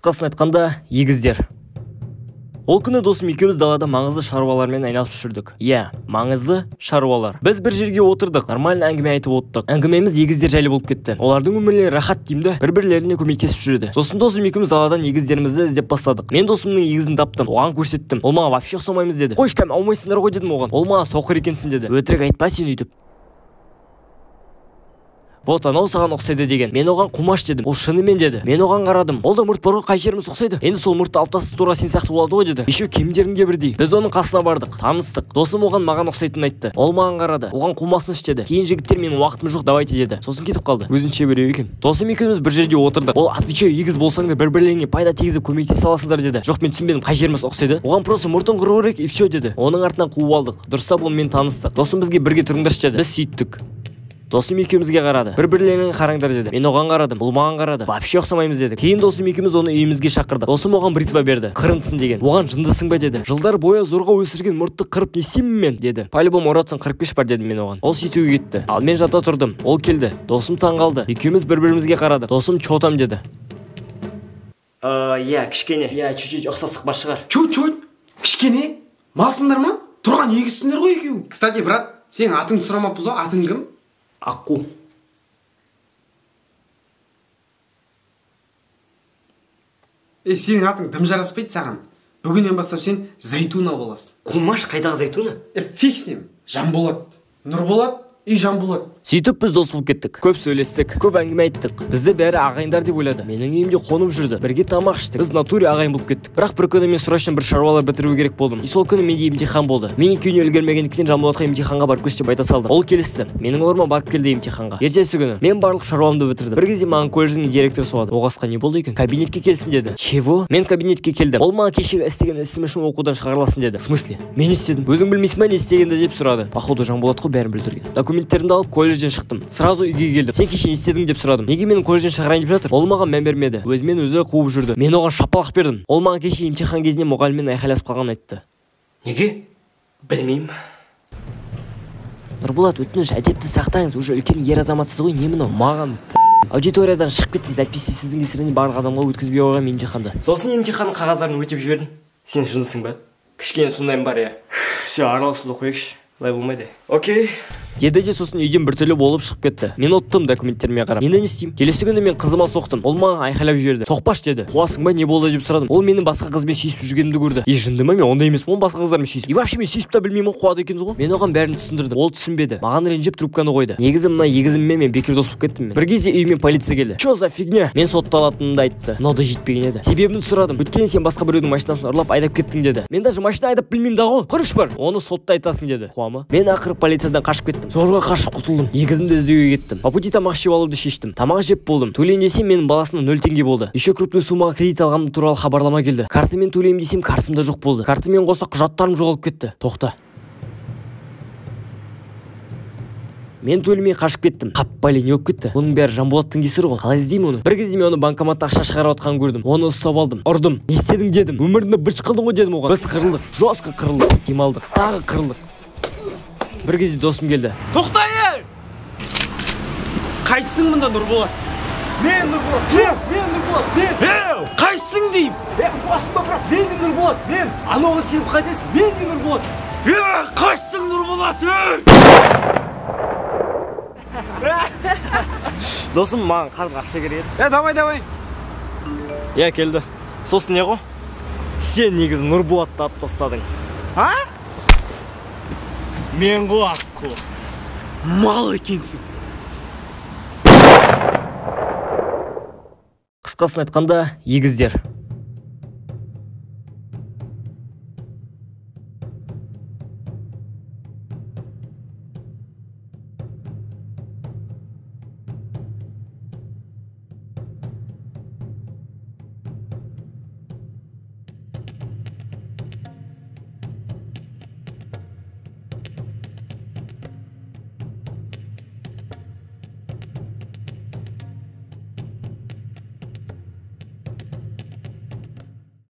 Қысқасын айтқанда, егіздер. Ол күні досым екеуміз далада маңызды шаруалармен айналысып жүрдік. Иә, маңызды шаруалар. Біз бір жерге отырдық, нормально әңгіме айтып отырдық. Әңгімеміз егіздер жайлы болып кетті. Олардың өмірлері рахат деймді, бір-бірлеріне көмектесіп жүреді. Сосын досым екеуміз даладан егіздерімізді іздеп бастадық. Мен досымның егізін таптым, оған көрсеттім. Ол маған вообще ұқсамаймыз деді. Қойш кәм аумайсыңдар ғой дедім оған. Ол маған соқыр екенсің деді. Өтірік айтпа сен өйтіп. Вот анау саған ұқсайды деген. Мен оған қумаш дедім. Ол шынымен деді. Мен оған қарадым. Ол да мұрт бар ғой, қай жеріміз ұқсайды? Енді сол мұртты алып тастаса тура сен сияқты болады ғой деді. Еще киімдерің де бірдей. Біз оның қасына бардық, таныстық. Досым оған маған ұқсайтынын айтты. Ол маған қарады. Оған қумасыншы деді. Кейін жігіттер менің уақытым жоқ, давайте деді. Сосын кетіп қалды. Өзінше біреу екен. Досым екеуміз бір жерде отырдық. Ол отвечаю, егіз болсаңдар бір-бірлеріңе пайда тигізіп көмектесе аласыңдар деді. Жоқ, мен түсінбедім, қай жеріміз ұқсайды? Оған просто мұртың құру керек и все деді. Оның артынан қуып алдық. Дұрыстап онымен таныстық. Досым бізге бірге тұрыңдаршы деді. Біз сөйттік. Досым екеумізге қарады. Бір-бірлеріңе қараңдар деді. Мен оған қарадым, ол маған қарады. Вообще ұқсамаймыз деді. Кейін досым екеуміз оны үйімізге шақырдық. Досым оған бритва берді. Қырынсың деген. Оған жындысың ба деді. Жылдар бойы зорға өсірген мұртты қырып не істеймін мен деді. По-любому ұратын 45 бар дедім мен оған. Ол сөйтуге кетті. Ал мен жата тұрдым. Ол келді. Досым таңғалды. Екеуміз бір-бірімізге қарадық. Досым чотам деді. Иә, кішкене. Иә, чуть-чуть ұқсастық бар шығар. Чуть-чуть? Кішкене? Малсыңдар ма? Тұрған егізсіңдер ғой екеуің. Кстати, брат, сен атыңды сұрамаппыз ғой, атың кім? Аққу. Сенің атың дым жараспайды саған. Бүгіннен бастап сен Зайтуна боласың. Қумаш, қайдағы Зайтуна? Фиг с ним. Жанболат. Нұрболат и Жанболат. Сөйтіп біз дос болып кеттік. Көп сөйлестік, көп әңгіме айттық. Бізді бәрі ағайындар деп ойлады. Менің үйімде қонып жүрді. Бірге тамақ іштік. Біз натуре ағайын болып кеттік. Бірақ бір күні мен срочно бір шаруалар бітіру керек болдым. И сол күні менде емтихан болды. Мен екеуіне үлгермегендіктен Жанболатқа емтиханға барып кеш деп айта салдым. Ол келісті. Менің орныма барып келді емтиханға. Ертесі күні мен барлық шаруамды бітірдім. Бір кезде маған колледждің директоры сұрады. Оғасқа не болды екен? Кабинетке келсін деді. Чего? Мен кабинетке келдім. Ол маған кешегі істеген ісім үшін оқудан шығарыласың деді. В смысле? Мен істедім. Өзің білмейсің ба не істегенді деп сұрады. Походу Жанболат қой бәрін білдірген. Документтерімді алып колледжден шықтым. Сразу үйге келдім. Сен кеше не істедің деп сұрадым. Неге менің колледжден шығарайын деп жатыр? Ол маған мән бермеді. Өзімен өзі қуып жүрді. Мен оған шапалақ бердім. Ол маған кеше емтихан кезінде мұғаліммен айқайласып қалғанын айтты. Неге? Білмеймін. Нұрболат, өтініш, әдепті сақтаңыз. Уже үлкен ер азаматсыз ғой, не мынау? Маған аудиториядан шығып кеттіңіз. Әйтпесе сіздің кесірінен барлық адамға өткізбей қойғам емтиханды. Сосын емтиханның қағаздарын өтеп жібердім. Сен шындысың ба? Кішкене сондайым бар, иә. Все, араласуды қояйықшы. Былай болмайды. Окей. Деді де сосын үйден біртүрлі болып шығып кетті. Мен оттым документтеріме қарап. Енді не істеймін? Келесі күні мен қызыма соқтым. Ол маған айқайлап жіберді. Соқпаш деді. Қуасың ба, не болды деп сұрадым. Ол менің басқа қызбен сүйісіп жүргенімді көрді. Жынды ма, мен ондай емеспін, басқа қыздармен сүйісіп. И вообще мен сүйісіп та білмеймін, қуады екенсіз ғой. Мен оған бәрін түсіндірдім. Ол түсінбеді. Маған ренжіп трубканы қойды. Негізі мына егізіммен мен бекер дос болып кеттім мен. Бір кезде үйіме полиция келді. Чё за фигня? Мен сотталатынымды айтты. Но да жетпеген еді. Себебін сұрадым. Өйткені сен басқа біреудің машинасын ұрлап айдап кеттің деді. Мен даже машина айдап білмеймін да ғой. Құрыш бар. Оны сотта айтасың деді. Қуамы? Мен ақыры полициядан қашып кеттім. Зорға қашып құтылдым. Егізімді іздеуге кеттім. По пути тамақ жеп алуды шештім. Тамақ жеп болдым. Төлейін десем менің баласына 0 теңге болды. Еще крупный суммаға кредит алғаным туралы хабарлама келді. Картамен төлеймін десем картамда жоқ болды. Картамен қоса құжаттарым жоғалып кетті. Тоқта. Мен төлемей қашып кеттім. Қаппайлы не болып кетті? Оның бәрі Жанболаттың кесірі ғой. Қалай іздеймін оны? Бір кезде мен оны банкоматта ақша шығарып отқанын көрдім. Оны ұстап алдым. Ұрдым. Не істедің дедім. Өміріңді быч қылдың ғой дедім оған. Біз қырылдық. Жостко қырылдық. Демалдық. Тағы қырылдық. Бір кезде досым келді. Тоқта, қайсың мұнда Нұрболат? Мен Нұрболат. Мен Нұрболат. Мен. Қайсың деймін? Қуасың ба, бірақ мен де Нұрболат. Мен. Анауға сен қайтесің? Мен де Нұрболат. Қайсың Нұрболат? Досым маған қарызға ақша керек еді. Давай. Иә, келді. Сосын не ғой? Сен негізі Нұрболатты алып тастадың. А? Мен ғой аққу. Мал екенсің. Қысқасын айтқанда, егіздер.